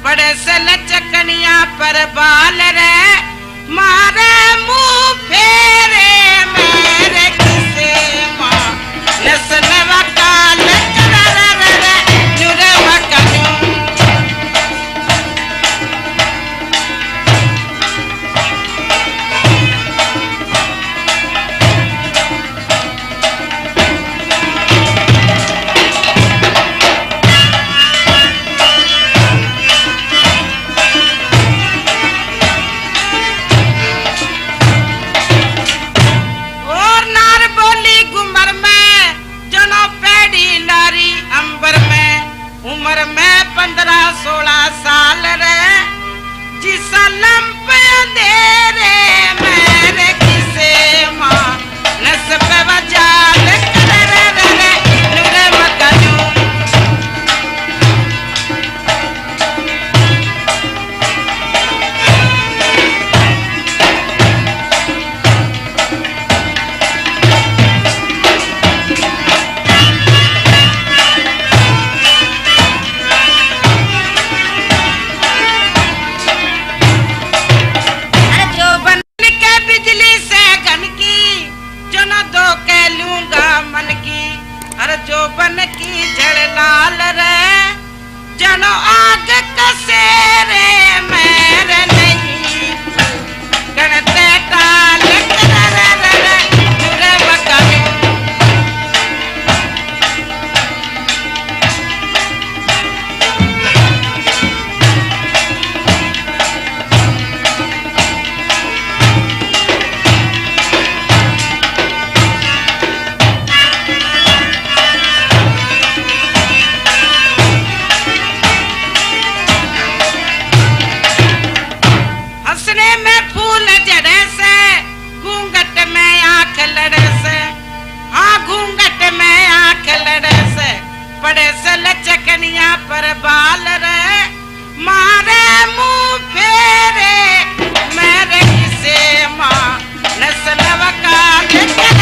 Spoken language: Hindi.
बड़े से लचकनिया पर बाल रे मारे मुंह फेरे मेरे किसे माँ नसन वकाल जुरे वकालू उम्र में 15-16 साल रे जिसा लंप अंधेरे मेरे किसे माँ नस पे वजाल करे नुरे मकानू जो बन की जड़ लाल रे जनो आग कसे रे मेरे नहीं गणते टाल जुरे वकालू बड़े से लचकनिया पर बाल रे मारे मुंह फेरे मेरे किसे माँ नस्ल वकाल